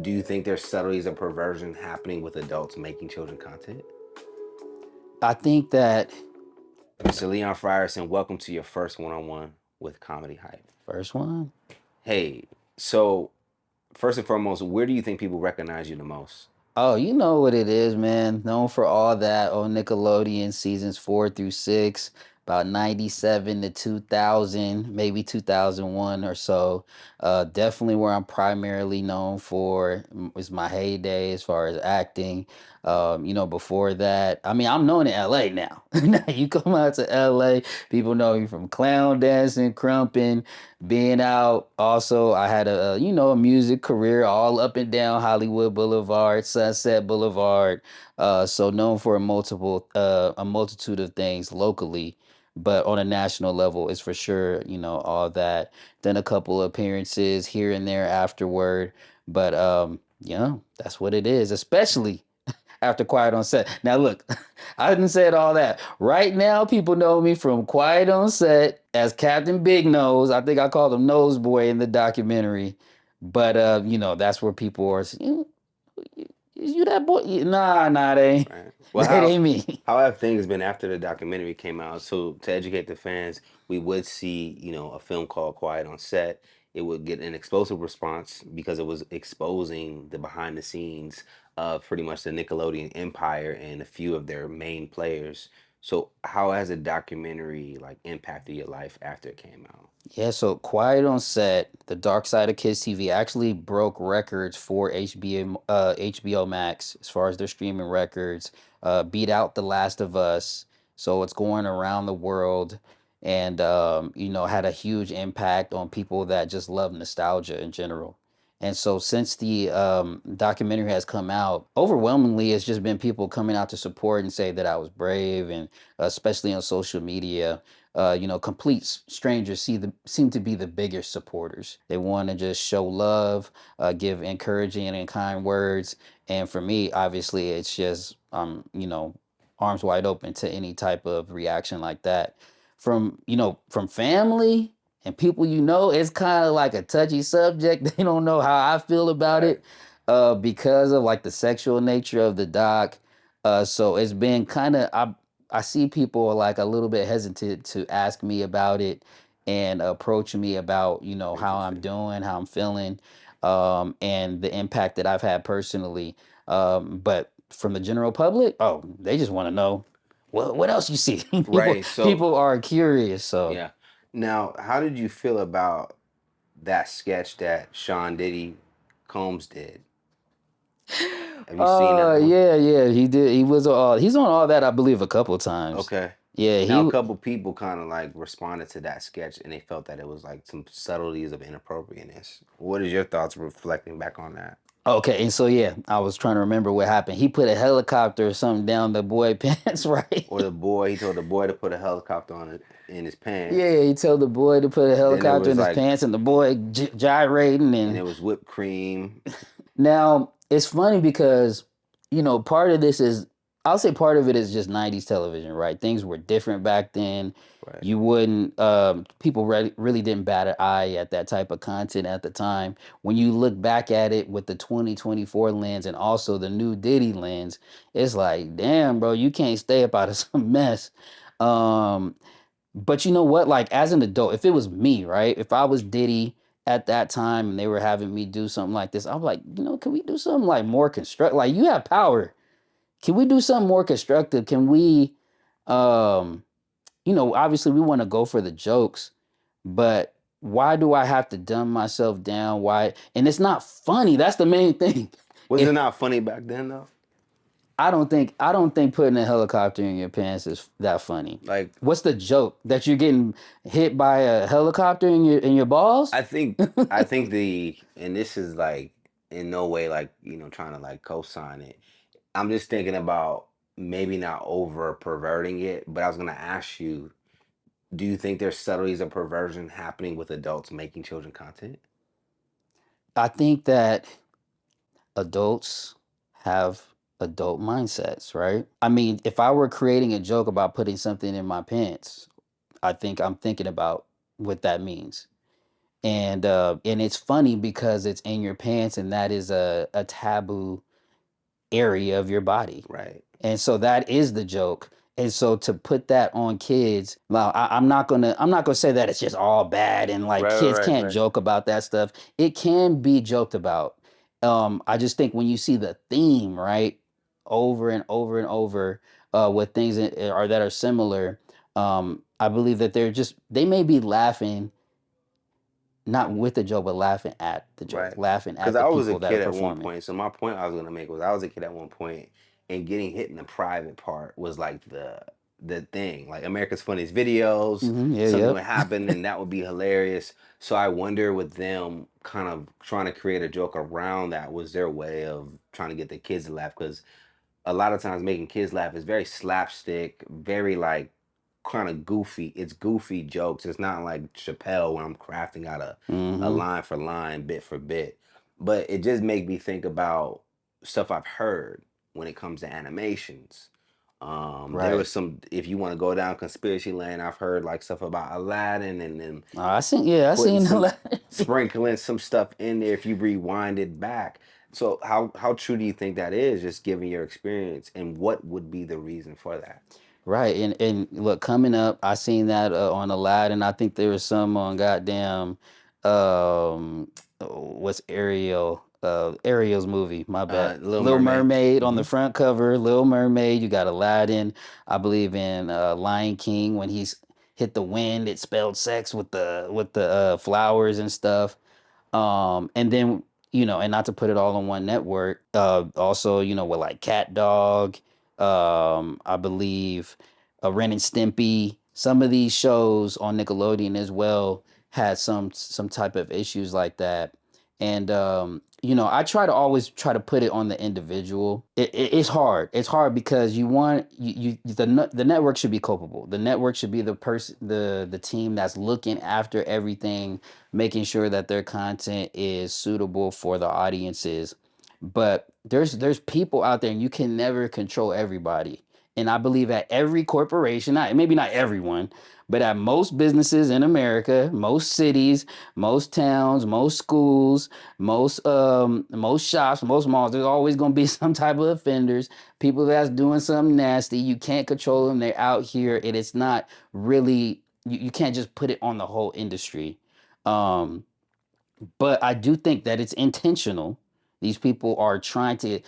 Do you think there's subtleties of perversion happening with adults making children content? I think that Mr. Leon Frierson, welcome to your first one-on-one with Comedy Hype. first one. Hey, so first and foremost, where do you think people recognize you the most? Oh, you know what it is, man. Known for all that on Nickelodeon seasons 4 through 6, about 97 to 2000, maybe 2001 or so. Definitely where I'm primarily known for is my heyday as far as acting. Before that, I mean, I'm known in LA now. Now you come out to LA, people know me from clown dancing, crumping, being out. Also, I had a music career all up and down Hollywood Boulevard, Sunset Boulevard. So known for a multitude of things locally, but on a national level, it's for sure, all that. Done a couple appearances here and there afterward, but that's what it is, especially after Quiet on Set. Now, look, I didn't say all that. Right now, people know me from Quiet on Set as Captain Big Nose. I think I called him Nose Boy in the documentary. But that's where people are. Is you that boy? Nah, they ain't. Right. Well, That ain't me. how have things been after the documentary came out? So to educate the fans, we would see, a film called Quiet on Set. It would get an explosive response because it was exposing the behind the scenes of pretty much the Nickelodeon empire and a few of their main players. So how has a documentary like impacted your life after it came out? Yeah, so Quiet on Set, The Dark Side of Kids TV actually broke records for HBO Max as far as their streaming records. Beat out The Last of Us, so it's going around the world, and had a huge impact on people that just love nostalgia in general. And so since the documentary has come out, overwhelmingly it's just been people coming out to support and say that I was brave, and especially on social media complete strangers seem to be the biggest supporters. They want to just show love, give encouraging and kind words. And for me, obviously, it's just arms wide open to any type of reaction like that from family and people. It's kind of like a touchy subject. They don't know how I feel about Right. it because of like the sexual nature of the doc. So it's been kind of I see people like a little bit hesitant to ask me about it and approach me about, how I'm Interesting. doing, how I'm feeling, and the impact that I've had personally. But from the general public, oh, they just want to know what else you see. people Right. So, people are curious. So, yeah. Now, how did you feel about that sketch that Sean Diddy Combs did? Have you seen that one? yeah, yeah, he did. He's on all that, I believe, a couple times. Okay. Yeah, Now, a he. couple people kind of like responded to that sketch and they felt that it was like some subtleties of inappropriateness. What is your thoughts reflecting back on that? Okay, and so yeah, I was trying to remember what happened. He put a helicopter or something down the boy pants, Or right? he told the boy to put a helicopter on it in his pants. Yeah, he told the boy to put a Then it helicopter was in his like, pants, and the boy gyrating. and And it was whipped cream. now it's funny because part of this is, I'll say part of it is just '90s television, right? Things were different back then. Right. You wouldn't People really didn't bat an eye at that type of content at the time. When you look back at it with the 2024 lens and also the new Diddy lens, it's like, damn, bro, you can't stay up out of some mess. Um, but you know what? Like as an adult, if it was me, right? If I was Diddy at that time and they were having me do something like this, I'm like, can we do something like more construct? Like you have power. Can we do something more constructive? Can we, um, obviously we want to go for the jokes, but why do I have to dumb myself down? Why? And it's not funny. That's the main thing. Was it It, not funny back then though? I don't think putting a helicopter in your pants is that funny. Like, What's the joke? That you're getting hit by a helicopter in your balls? I think and this is like in no way like, trying to like co-sign it. I'm just thinking about maybe not over perverting it, but I was gonna ask you, do you think there's subtleties of perversion happening with adults making children content? I think that adults have adult mindsets, right? I mean, if I were creating a joke about putting something in my pants, I think I'm thinking about what that means. And it's funny because it's in your pants, and that is a taboo area of your body. Right. And so that is the joke. And so to put that on kids, now I'm not gonna say that it's just all bad and like Right, kids right, can't right, joke about that stuff. It can be joked about. I just think when you see the theme, right, over and over and over, with things that are similar, I believe that they may be laughing not with the joke, but laughing at the joke, right. laughing Because at the I was a people that are kid at one performing. point. So my point I was gonna make was I was a kid at one point, and getting hit in the private part was like the thing. Like America's Funniest Videos, Yeah, something yep. would happen and that would be hilarious. So I wonder with them kind of trying to create a joke around that was their way of trying to get the kids to laugh because a lot of times making kids laugh is very slapstick, very like kind of goofy. It's goofy jokes. It's not like Chappelle when I'm crafting out a Hmm. line for line, bit for bit. But it just made me think about stuff I've heard when it comes to animations. There Right. was some, if you want to go down conspiracy land, I've heard like stuff about Aladdin and then I putting seen a some lot. sprinkling some stuff in there if you rewind it back. So how true do you think that is, just given your experience, and what would be the reason for that? Right, and look, coming up, I seen that on Aladdin. I think there was some on goddamn, what's Ariel? Ariel's movie. My bad. Little Little Mermaid. Mermaid on Hmm. the front cover. Little Mermaid. You got Aladdin. I believe in Lion King when he's hit the wind. It spelled sex with the flowers and stuff. And then, and not to put it all on one network, also, with like Cat Dog, I believe, Ren and Stimpy, some of these shows on Nickelodeon as well had some type of issues like that. And I try to always try to put it on the individual. It's hard. It's hard because the network should be culpable. The network should be the team that's looking after everything, making sure that their content is suitable for the audiences. But there's people out there, and you can never control everybody. And I believe at every corporation, not maybe not everyone, but at most businesses in America, most cities, most towns, most schools, most shops, most malls, there's always gonna be some type of offenders, people that's doing something nasty. You can't control them. They're out here, and it's not really you can't just put it on the whole industry. Um, but I do think that it's intentional. These people are trying to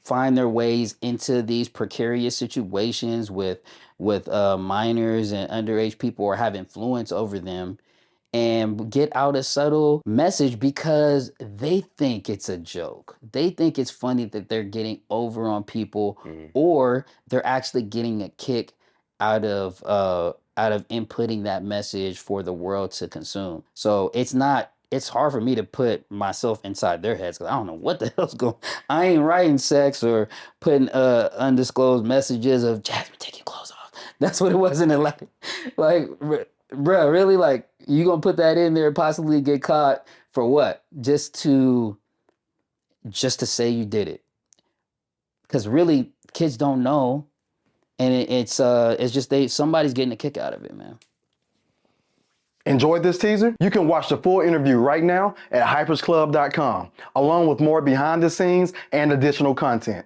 find their ways into these precarious situations with minors and underage people, or have influence over them, and get out a subtle message because they think it's a joke. They think it's funny that they're getting over on people, Hmm. or they're actually getting a kick out of inputting that message for the world to consume. So it's hard for me to put myself inside their heads because I don't know what the hell's going. I ain't writing sex or putting undisclosed messages of Jasmine, take your clothes off. That's what it was in the like bruh, really? Like, you gonna put that in there and possibly get caught for what? Just to say you did it? Because really, kids don't know, and it's just somebody's getting a kick out of it, man. Enjoyed this teaser? You can watch the full interview right now at hypersclub.com, along with more behind the scenes and additional content.